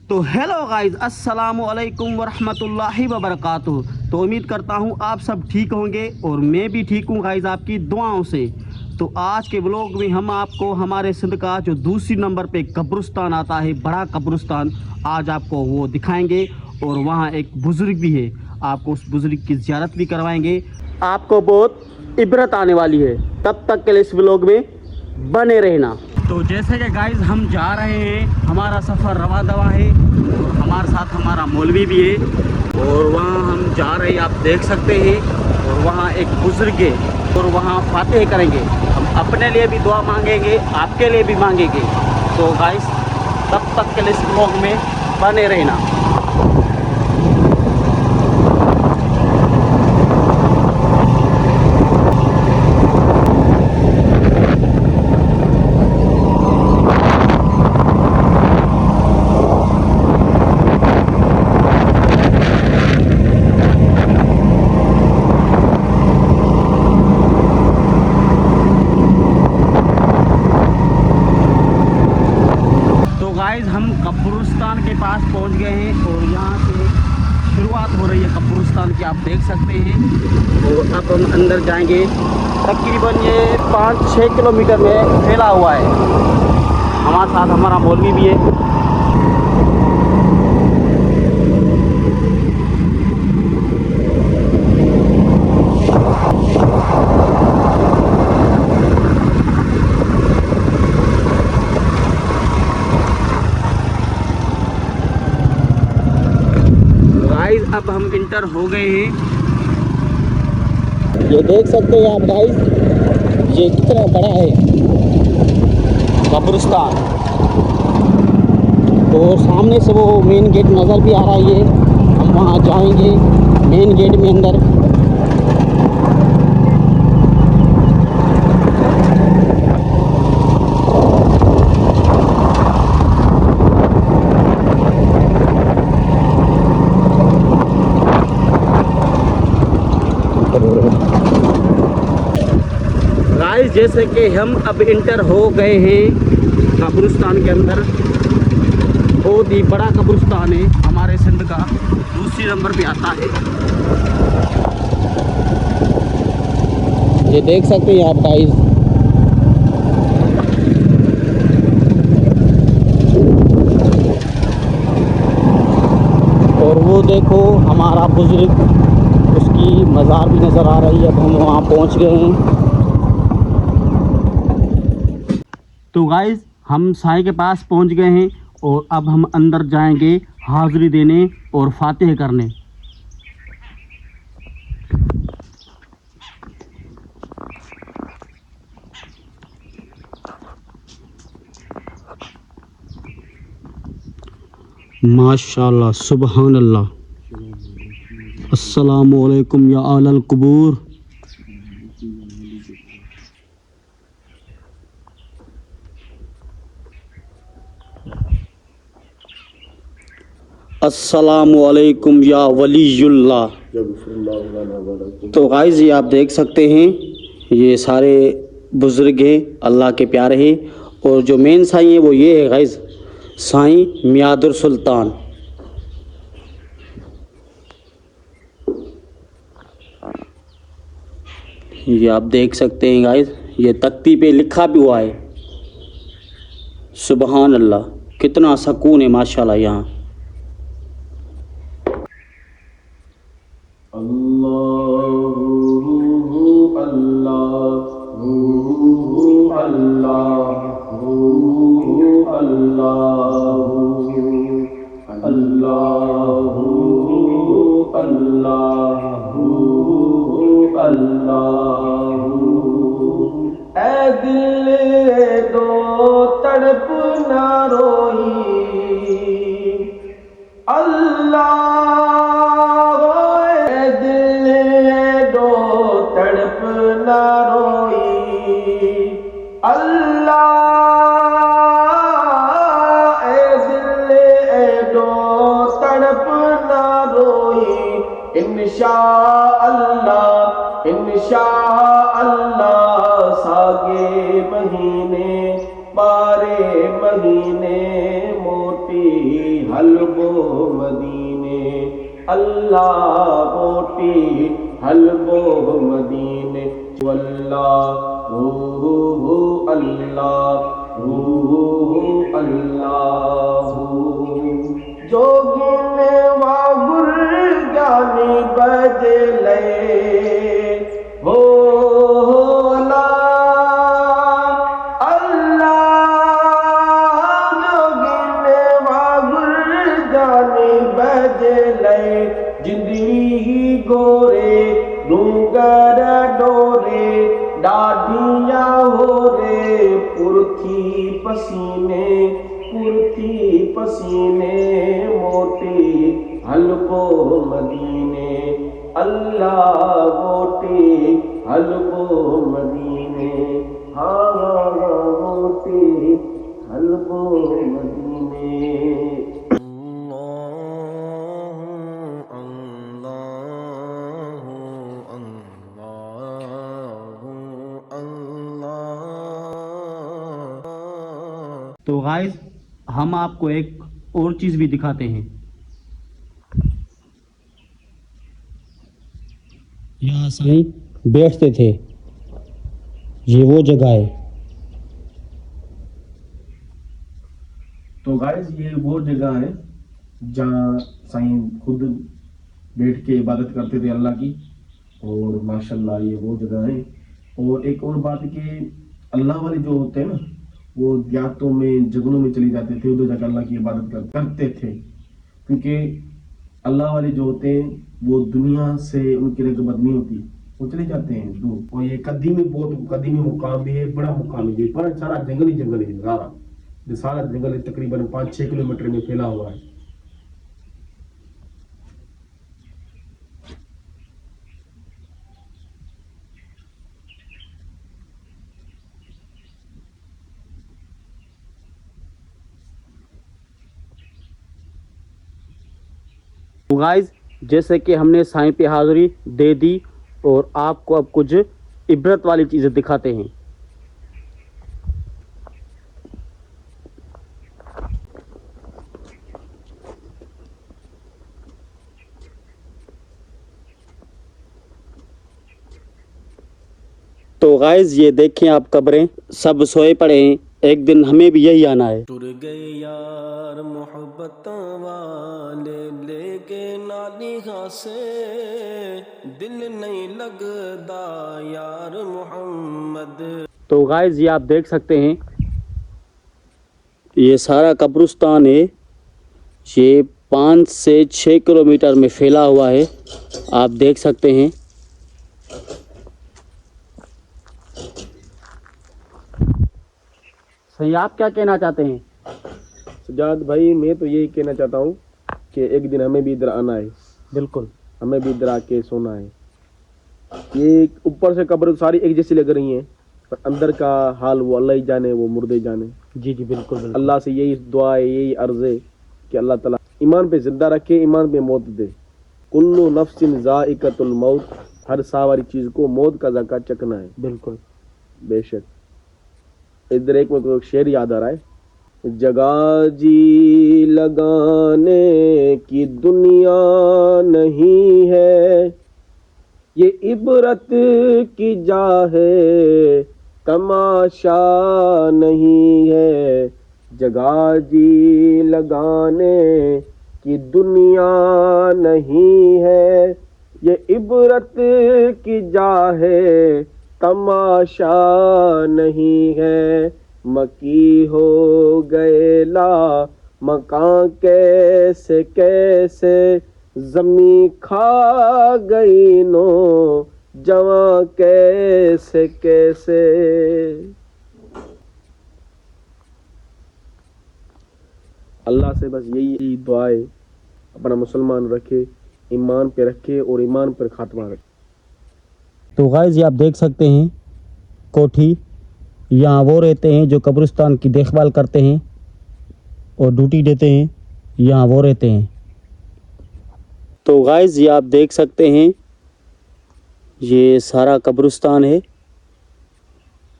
तो hello guys, अस्सलामु अलैकुम वरहमतुल्लाहि वबरकातुहू। तो उम्मीद करता हूँ आप सब ठीक होंगे और मैं भी ठीक हूँ गाइस, आपकी दुआओं से। तो आज के व्लॉग में हम आपको हमारे सिंध का जो दूसरी नंबर पे कब्रिस्तान आता है, बड़ा कब्रिस्तान, आज आपको वो दिखाएंगे। और वहाँ एक बुज़ुर्ग भी है, आपको उस बुज़ुर्ग की ज़ियारत भी करवाएंगे। आपको बहुत इबरत आने वाली है। तब तक के लिए इस व्लॉग में बने रहना। तो जैसे कि गाइस हम जा रहे हैं, हमारा सफ़र रवा दवा है और हमारे साथ हमारा मौलवी भी है। और वहाँ हम जा रहे हैं, आप देख सकते हैं। और वहाँ एक बुज़ुर्ग है और वहाँ फातिहा करेंगे। हम अपने लिए भी दुआ मांगेंगे, आपके लिए भी मांगेंगे। तो गाइस तब तक के लिए इस व्लॉग में बने रहना। गाइस हम कब्रिस्तान के पास पहुंच गए हैं और यहाँ से शुरुआत हो रही है कब्रिस्तान की, आप देख सकते हैं। और अब हम अंदर जाएंगे। तकरीबन ये 5-6 किलोमीटर में फैला हुआ है। हमारे साथ हमारा मौलवी भी है। अब हम इंटर हो गए हैं। ये देख सकते हैं आप गाइस, ये कितना बड़ा है कब्रिस्तान। और सामने से वो मेन गेट नज़र भी आ रहा है। हम वहाँ जाएंगे मेन गेट में अंदर। गाइस जैसे कि हम अब इंटर हो गए हैं कब्रिस्तान के अंदर। बहुत ही बड़ा कब्रिस्तान है, हमारे सिंध का दूसरी नंबर पे आता है। ये देख सकते हैं आप गाइस। और वो देखो हमारा बुजुर्ग, उसकी मज़ार भी नज़र आ रही है। अब हम वहाँ पहुँच गए हैं। तो गाइस हम साईं के पास पहुंच गए हैं और अब हम अंदर जाएंगे हाज़िरी देने और फातिहा करने। माशाअल्लाह, सुबहान अल्लाह। अस्सलामु अलैकुम या आलल कुबूर। अस्सलामु अलैकुम या वलीयुल्लाह। तो गाइस ये आप देख सकते हैं, ये सारे बुज़ुर्ग हैं, अल्लाह के प्यारे हैं। और जो मेन साईं है वो ये है गाइस, साईं मियादुर सुल्तान। ये आप देख सकते हैं गाइस, ये तख्ती पे लिखा भी हुआ है। सुबहान अल्लाह, कितना सुकून है माशाल्लाह यहाँ। ऐ दिल दो तड़प ना रोई, अल्लाह ऐ दिल दो तड़प ना रोई, अल्लाह ऐ दिल दो तड़प ना रोई। इंशा अल्लाह इंशा अल्लाह सागे महीने बारे महीने मोती हलबो मदीने, अल्लाह कोटि हलबो मदीने, अल्लाह अल्लाह अल्लाह। जोगिन वागुर ज्ञानी बजले हो जिंदगी गोरे डूंगर डोरे डाढ़िया हो रे पुरथी पसीने मोटी हलबो मदीने, अल्लाह मोटी हलबो मदीने, हाँ मोटी हलबो मदीने। तो गाइस हम आपको एक और चीज़ भी दिखाते हैं। यहाँ साईं बैठते थे, ये वो जगह है। तो गाइस ये वो जगह है जहाँ साईं खुद बैठ के इबादत करते थे अल्लाह की, और माशाल्लाह ये वो जगह है। और एक और बात कि अल्लाह वाले जो होते हैं ना, वो देहातों में जंगलों में चले जाते थे, उधर जाकर अल्लाह की इबादत करते थे, क्योंकि अल्लाह वाले जो होते हैं वो दुनिया से उनकी रगबत नहीं होती, वो चले जाते हैं दूर। और ये कदीमी, बहुत कदीमी मुकाम भी है, बड़ा मुकाम है, पर सारा जंगल ही जंगल है, सारा जंगल तकरीबन 5-6 किलोमीटर में फैला हुआ है। तो गाइस जैसे कि हमने साईं पे हाज़िरी दे दी और आपको अब कुछ इबरत वाली चीज़ें दिखाते हैं। तो गाइस ये देखें आप, कब्रें सब सोए पड़े हैं, एक दिन हमें भी यही आना है। टुर गए यार मोहब्बत वाले, लेके नानी से दिल नहीं लगदा यार मोहम्मद। तो गाइस ये आप देख सकते हैं, ये सारा कब्रिस्तान है, ये 5 से 6 किलोमीटर में फैला हुआ है, आप देख सकते हैं। सही, आप क्या कहना चाहते हैं? सजाद भाई, मैं तो यही कहना चाहता हूँ कि एक दिन हमें भी इधर आना है। बिल्कुल, हमें भी इधर आके सोना है। ये ऊपर से कब्र सारी एक जैसी लग रही हैं, पर अंदर का हाल वो अल्लाह ही जाने, वो मुर्दे जाने। जी जी बिल्कुल बिल्कुल। अल्लाह से यही दुआ है, यही अर्ज है कि अल्लाह ताला ईमान पे जिंदा रखे, ईमान पे मौत दे। कुल्लु नफ्सिन ज़ाइक़तुल मौत, हर सारी चीज़ को मौत का ज़ायक़ा चखना है। बिल्कुल बेशक। इधर एक मेरे को एक शेर याद आ रहा है, जगह जी लगाने की दुनिया नहीं है, ये इबरत की जा है, तमाशा नहीं है। जगह जी लगाने की दुनिया नहीं है, ये इबरत की जा है, तमाशा नहीं है। मकी हो गए ला मकान कैसे कैसे, जमी खा गई नो जवां कैसे कैसे। अल्लाह से बस यही दुआ है, अपना मुसलमान रखे, ईमान पे रखे और ईमान पर खात्मा रखे। तो गाइस ये आप देख सकते हैं, कोठी यहाँ वो रहते हैं जो कब्रिस्तान की देखभाल करते हैं और ड्यूटी देते हैं, यहाँ वो रहते हैं। तो गाइस ये आप देख सकते हैं, ये सारा कब्रिस्तान है,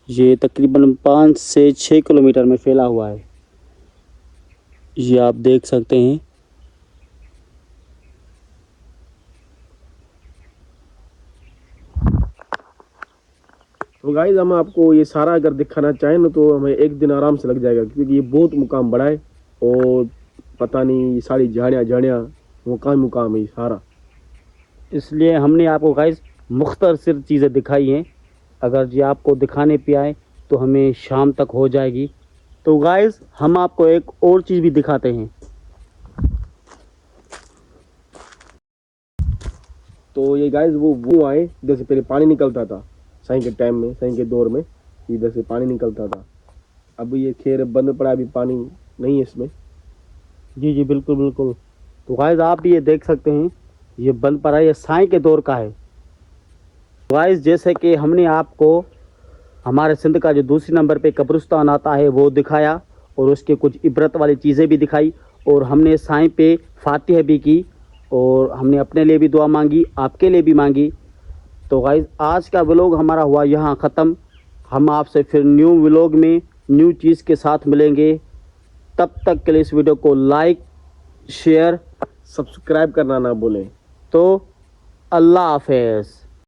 ये तकरीबन 5 से 6 किलोमीटर में फैला हुआ है। ये आप देख सकते हैं। तो गाइस हम आपको ये सारा अगर दिखाना चाहें ना तो हमें एक दिन आराम से लग जाएगा, क्योंकि ये बहुत मुकाम बड़ा है और पता नहीं ये सारी झाड़ियाँ मुकाम है ये सारा। इसलिए हमने आपको गाइस मुख्तसर चीज़ें दिखाई हैं। अगर ये आपको दिखाने पे आए तो हमें शाम तक हो जाएगी। तो गाइस हम आपको एक और चीज़ भी दिखाते हैं। तो ये गाइस वो आए इधर से पहले पानी निकलता था, सही के टाइम में, सही के दौर में इधर से पानी निकलता था। अब ये खैर बंद पड़ा, अभी पानी नहीं है इसमें। जी जी बिल्कुल बिल्कुल। तो गाइस आप भी ये देख सकते हैं, ये बंद पड़ा है, ये साई के दौर का है। गाइस जैसे कि हमने आपको हमारे सिंध का जो दूसरी नंबर पे कब्रिस्तान आता है वो दिखाया और उसके कुछ इबरत वाली चीज़ें भी दिखाई, और हमने साईं पे फातिहा भी की, और हमने अपने लिए भी दुआ मांगी, आपके लिए भी मांगी। तो गाइस आज का व्लॉग हमारा हुआ यहाँ ख़त्म। हम आपसे फिर न्यू व्लॉग में न्यू चीज़ के साथ मिलेंगे। तब तक के लिए इस वीडियो को लाइक शेयर सब्सक्राइब करना ना भूलें। तो अल्लाह हाफ़िज़।